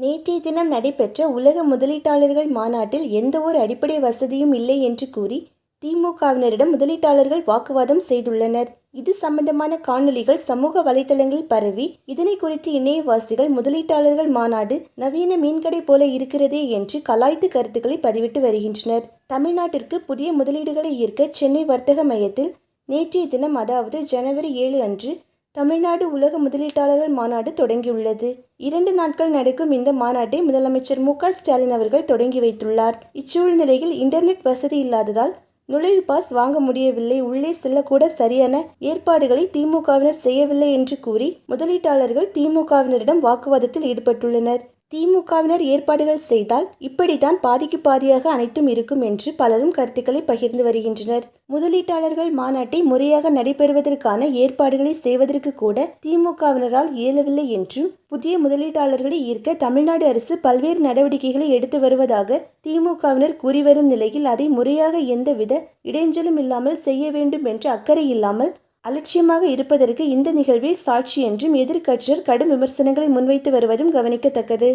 நேற்றைய தினம் நடைபெற்ற உலக முதலீட்டாளர்கள் மாநாட்டில் எந்த ஒரு அடிப்படை வசதியும் இல்லை என்று கூறி திமுகவினரிடம் முதலீட்டாளர்கள் வாக்குவாதம் செய்துள்ளனர். இது சம்பந்தமான காணொலிகள் சமூக வலைதளங்களில் பரவி, இதனை குறித்து இணையவாசிகள் முதலீட்டாளர்கள் மாநாடு நவீன மீன்கடை போல இருக்கிறதே என்று கலாய்த்து கருத்துக்களை பதிவிட்டு வருகின்றனர். தமிழ்நாட்டிற்கு புதிய முதலீடுகளை ஈர்க்க சென்னை வர்த்தக மையத்தில் நேற்றைய தினம், அதாவது ஜனவரி 7 அன்று தமிழ்நாடு உலக முதலீட்டாளர்கள் மாநாடு தொடங்கியுள்ளது. 2 நாட்கள் நடக்கும் இந்த மாநாட்டை முதலமைச்சர் மு.க.ஸ்டாலின் அவர்கள் தொடங்கி வைத்துள்ளார். இச்சூழ்நிலையில் இன்டர்நெட் வசதி இல்லாததால் நுழைவு பாஸ் வாங்க முடியவில்லை, உள்ளே செல்லக்கூட சரியான ஏற்பாடுகளை திமுகவினர் செய்யவில்லை என்று கூறி முதலீட்டாளர்கள் திமுகவினரிடம் வாக்குவாதத்தில் ஈடுபட்டுள்ளனர். திமுகவினர் ஏற்பாடுகள் செய்தால் இப்படித்தான் பாதிக்கு பாதியாக அனைத்தும் இருக்கும் என்று பலரும் கருத்துக்களை பகிர்ந்து வருகின்றனர். முதலீட்டாளர்கள் மாநாட்டை முறையாக நடைபெறுவதற்கான ஏற்பாடுகளை செய்வதற்கு கூட திமுகவினரால் இயலவில்லை என்றும், புதிய முதலீட்டாளர்களை ஈர்க்க தமிழ்நாடு அரசு பல்வேறு நடவடிக்கைகளை எடுத்து வருவதாக திமுகவினர் கூறி வரும் நிலையில், அதை முறையாக எந்தவித இடைஞ்சலும் இல்லாமல் செய்ய வேண்டும் என்ற அக்கறை இல்லாமல் அலட்சியமாக இருப்பதற்கு இந்த நிகழ்வே சாட்சி என்றும் எதிர்க்கட்சியர் கடும் விமர்சனங்களை முன்வைத்து வருவதும் கவனிக்கத்தக்கது.